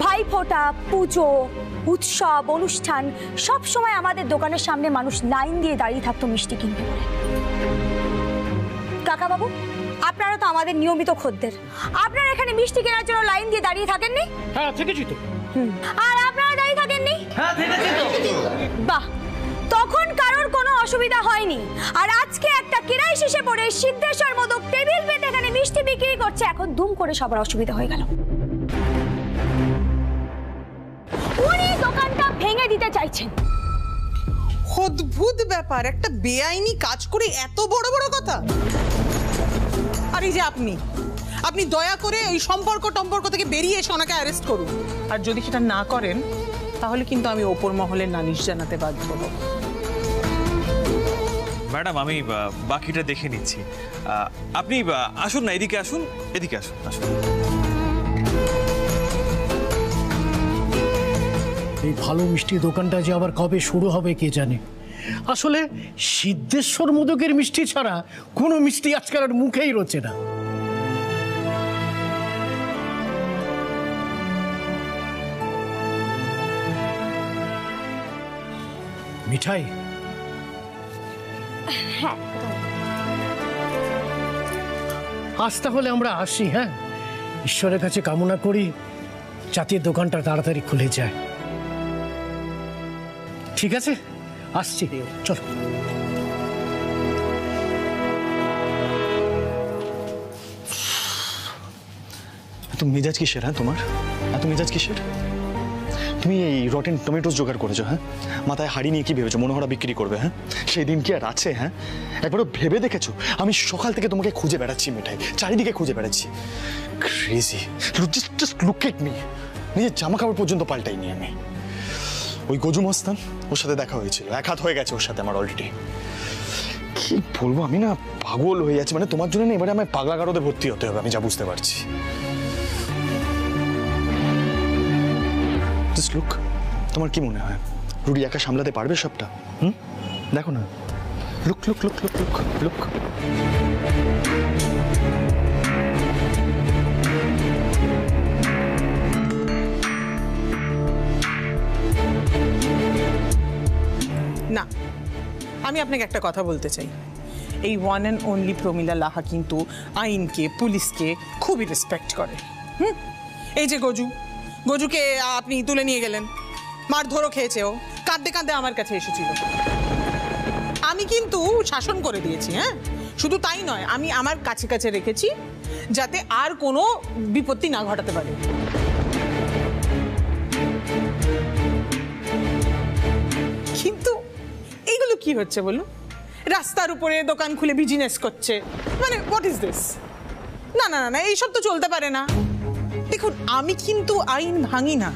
ভাইফোঁটা, পুজো, উৎসব, অনুষ্ঠান সব সময় আমাদের দোকানের সামনে মানুষ লাইন দিয়ে দাঁড়িয়ে থাকতো মিষ্টি কিনতে বলে। কাকা বাবু, আপনারা তো আমাদের নিয়মিত খদ্দের, আপনারা এখানে মিষ্টি কেনার জন্য লাইন দিয়ে দাঁড়িয়ে থাকেননি? হ্যাঁ থেকেছি তো। আর আপনারা দাঁড়িয়ে থাকেননি? হ্যাঁ থেকেছি তো। বাহ, তখন কারোর কোনো অসুবিধা হয়নি। আর আজকে একটা কিরাই শেষে পড়ে সিদ্ধেশ্বর মোদক টেবিল পেতে এখানে মিষ্টি বিক্রি করছে, এখন দুম করে সবার অসুবিধা হয়ে গেল। উনি দোকানটা ভেঙে দিতে চাইছেন। অদ্ভুত ব্যাপার, একটা বেআইনি কাজ করে এত বড় বড় কথা। আর এই যে আপনি দয়া করে এই সম্পর্ক থেকে বেরিয়ে এসে ওনাকে অ্যারেস্ট করুন। আর যদি সেটা না করেন তাহলে কিন্তু আমি ওপর মহলের নালিশ জানাতে বাধ্য হব। ম্যাডাম, আমি বাকিটা দেখে নিচ্ছি। আপনি আসুন না, এদিকে আসুন, এদিকে আসুন। এই ভালো মিষ্টি দোকানটা যে আবার কবে শুরু হবে কে জানে। আসলে সিদ্ধেশ্বর মোদকের মিষ্টি ছাড়া কোনো মিষ্টি আজকাল আর মুখেই রোচে না। মিঠাই, আজ তাহলে আমরা আসি। হ্যাঁ, ঈশ্বরের কাছে কামনা করি যাতে দোকানটা তাড়াতাড়ি খুলে যায়। ঠিক আছে, আসছি, চল। এত মেজাজ কিসের? হ্যাঁ তোমার এত মেজাজ কিসের? তুমি এই রটেন টমেটোস জোগাড় করেছো? হ্যাঁ, মাথায় হাড়ি নিয়ে কি ভেবেছো মনোহরা বিক্রি করবে? হ্যাঁ, সেই দিন কি আর আছে? হ্যাঁ, একবারও ভেবে দেখেছো? আমি সকাল থেকে তোমাকে খুঁজে বেড়াচ্ছি মিঠাই, চারিদিকে খুঁজে বেড়াচ্ছি। Crazy, just look at me. নিজের জামা কাপড় পর্যন্ত পাল্টাইনি আমি। ওই গজু মস্তান, ওর সাথে দেখা হয়েছিল, এক হাত হয়ে গেছে ওর সাথে আমার অলরেডি। কি বলবো, আমি না পাগল হয়ে যাচ্ছি। মানে তোমার জন্য না এবারে আমার পাগলাগারদে ভর্তি হতে হবে, আমি যা বুঝতে পারছি। জাস্ট লুক, তোমার কি মনে হয় রুডি একা সামলাতে পারবে সবটা? দেখো না, look look look look look look. না, আমি আপনাকে একটা কথা বলতে চাই। এই ওয়ান অ্যান্ড অনলি প্রমিলা লাহা কিন্তু আইনকে, পুলিশকে খুবই রেসপেক্ট করে। এই যে গজুকে আপনি তুলে নিয়ে গেলেন, মারধরও খেয়েছে, ও কাঁদতে কাঁদতে আমার কাছে এসেছিল। আমি কিন্তু শাসন করে দিয়েছি। হ্যাঁ, শুধু তাই নয়, আমি আমার কাছে কাছে রেখেছি যাতে আর কোনো বিপত্তি না ঘটাতে পারে। কিন্তু এইগুলো কি হচ্ছে বলো? রাস্তার উপরে দোকান খুলে বিজনেস করছে, মানে হোয়াট ইজ দিস? না না না, এইসব তো চলতে পারে না। দেখুন, আমি কিন্তু আইন ভাঙি না।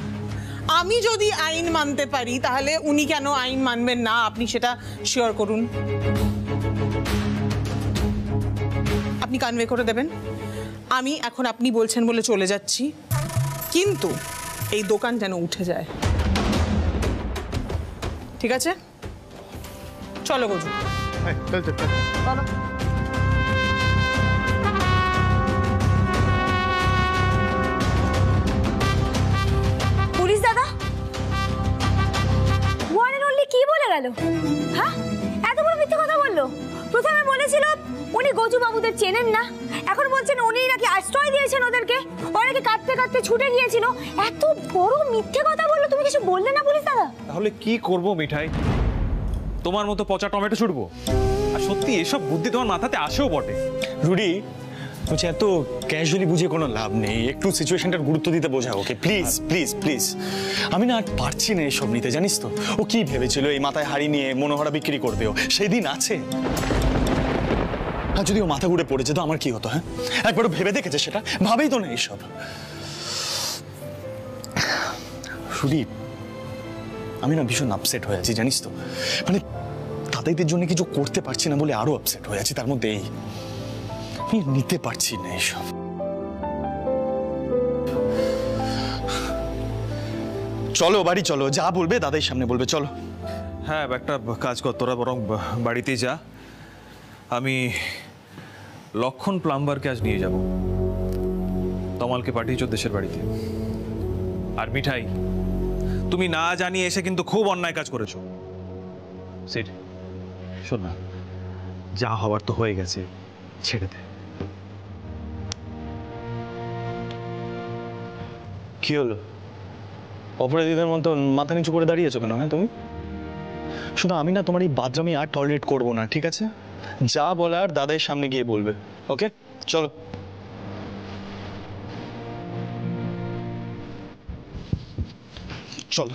আমি যদি আইন মানতে পারি তাহলে উনি কেন আইন মানবেন না? আপনি সেটা শিওর করুন। আপনি কনভে করে দেবেন। আমি এখন আপনি বলছেন বলে চলে যাচ্ছি, কিন্তু এই দোকান যেন উঠে যায়। ঠিক আছে, চলো গজু। পুলিশ দাদা, ওয়ান এন্ড অনলি কি বলে গেল? হ্যাঁ, এত বড় মিথ্যে কথা বললো। প্রথমে বলেছিল উনি গজু বাবুদের চেনেন না, এখন বলছেন উনি নাকি আশ্রয় দিয়েছেন ওদেরকে, ওরা নাকি কাঁদতে কাঁদতে ছুটে গিয়েছিল। এত বড় মিথ্যে কথা বললো, তুমি কিছু বললে না পুলিশ দাদা? তাহলে কি করব মিঠাই? তোমার মতো পচা টমেটো ছুটবো? আর সত্যি এসব বুদ্ধি তোমার মাথাতে আসেও বটে। রুডি, বলছি এত ক্যাজুয়ালি বুঝে কোনো লাভ নেই, একটু সিচুয়েশনটার গুরুত্ব দিতে বোঝাও ওকে, প্লিজ প্লিজ প্লিজ। আমি না আর পারছি না এসব নিতে, জানিস তো। ও কি ভেবেছিল এই মাথায় হাড়ি নিয়ে মনোহরা বিক্রি করবে? ও সেই দিন আছে। আর যদি ও মাথা ঘুরে পড়েছে তো আমার কি হতো? হ্যাঁ, একবারও ভেবে দেখেছে সেটা? ভাবেই তো না এইসব। রুডি, আমি না ভীষণ আপসেট হয়ে আছি, জানিস তো। মানে তাদের জন্য কিছু করতে পারছি না বলে আরো আপসেট হয়ে আছি। তার মধ্যে এই আমি নিতে পারছি না এসব। চলো বাড়ি চলো, যা বলবে দাদার সামনে বলবে, চলো। হ্যাঁ, একটা কাজ কর, তোরা বরং বাড়িতে যা। আমি লক্ষণ প্লাম্বারকে আজ নিয়ে যাব। তমালকে পাঠিয়েছ দেশের বাড়িতে। আর মিঠাই, তুমি না জানিয়ে এসে কিন্তু খুব অন্যায় কাজ করেছো। সিট, শোন না, যা হওয়ার তো হয়ে গেছে, ছেড়ে দে। কি হলো? অপরাধীদের মতো মাথা নিচু করে দাঁড়িয়েছো কেন? হ্যাঁ তুমি শুধু, আমি না তোমার এই বাদরামি আর টলারেট করবো না, ঠিক আছে? যা বলার দাদার সামনে গিয়ে বলবে, ওকে? চলো। চলো।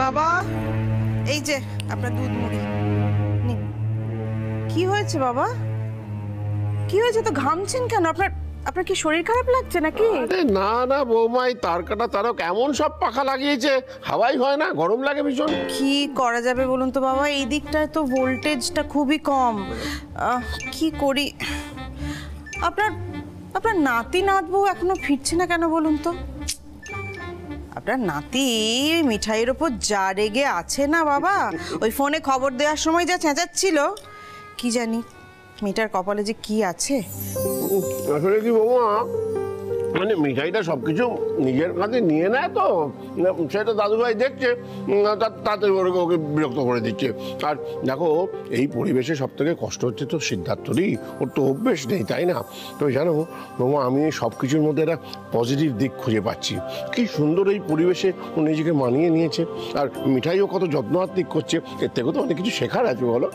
বাবা, এই যে আপনার দুধ মুড়ি নিন। কি হয়েছে বাবা? কি হয়েছে? তো ঘামছেন কেন? আপনার আপনার কি শরীর খারাপ লাগছে নাকি? আরে না না বৌমাই, তার কাটা তারও কেমন সব পাখা লাগিয়েছে, হাওয়াই হয় না, গরম লাগে ভীষণ। কি করা যাবে বলুন তো বাবা, এই দিকটায় তো ভোল্টেজটা খুবই কম। কি করি? আপনার আপনার নাতি নাতবউ এখনো ফিরছে না কেন বলুন তো? আপনার নাতি মিঠাইয়ের ওপর যা রেগে আছে না বাবা, ওই ফোনে খবর দেওয়ার সময় যা চেঁচাচ্ছিল, কি জানি মেয়েটার কপালে যে কি আছে। আসলে কি বৌমা, মানে মিঠাইটা সবকিছু নিজের কাছে নিয়ে নেয় তো, সেটা দাদুভাই দেখছে, তাতে ওকে বিরক্ত করে দিচ্ছে। আর দেখো, এই পরিবেশে সব থেকে কষ্ট হচ্ছে তো সিদ্ধার্থরই, ওর তো অভ্যেস নেই, তাই না? তো জানো বৌমা, আমি সব কিছুর মধ্যে একটা পজিটিভ দিক খুঁজে পাচ্ছি। কি সুন্দর এই পরিবেশে ও নিজেকে মানিয়ে নিয়েছে, আর মিঠাইও কত যত্নআত্তিক করছে, এর থেকে তো অনেক কিছু শেখার আছে, বলো?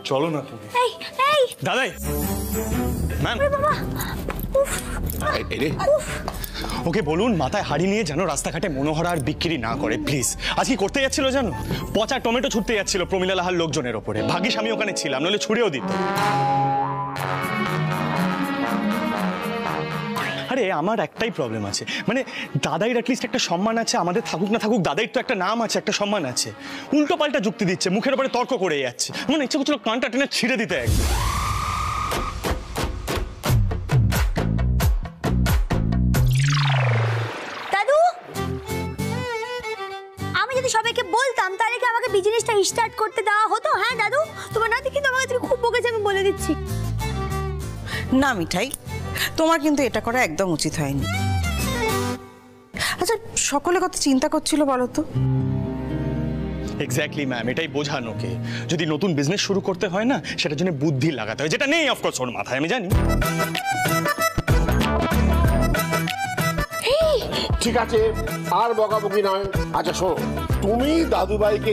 চলো না তুমি। দাদাই, ম্যাম, ওকে বলুন মাথায় হাড়ি নিয়ে যেন রাস্তাঘাটে মনোহরা আর বিক্রি না করে, প্লিজ। আজকে করতে যাচ্ছিল জানো, পচা টমেটো ছুটতে যাচ্ছিল প্রমিলা লাহার লোকজনের ওপরে। ভাগ্যিস আমি ওখানে ছিলাম, নইলে ছুড়েও দিত। আরে আমার একটাই প্রবলেম আছে, মানে দাদাইর অ্যাটলিস্ট একটা সম্মান আছে, আমাদের থাকুক না থাকুক দাদাইর তো একটা নাম আছে, একটা সম্মান আছে। উল্টো পাল্টা যুক্তি দিচ্ছে, মুখের উপরে তর্ক করে যাচ্ছে। মানে ইচ্ছে করছিল কানটা টেনে ছিঁড়ে দিতে একদম। দাদু, আমি যদি সবাইকে বলতাম তাহলে কি আমাকে বিজনেসটা স্টার্ট করতে দেওয়া হতো? হ্যাঁ দাদু, তোমার নাতি কিন্তু আমাকে থেকে খুব বকেছে, আমি বলে দিচ্ছি। না মিঠাই, তোমার কিন্তু এটা করা একদম উচিত হয়নি। আচ্ছা, সকলে কত চিন্তা করছিল বলো তো? এক্স্যাক্টলি ম্যাম, এটাই বোঝানো ওকে, যদি নতুন বিজনেস শুরু করতে হয় না, সেটার জন্য বুদ্ধি লাগাতে হয়, যেটা নেই অফকোর্স ওর মাথায়, আমি জানি। ঠিক আছে, আর বকাবকি নয়। আচ্ছা শোনো, তুমি দাদুভাইকে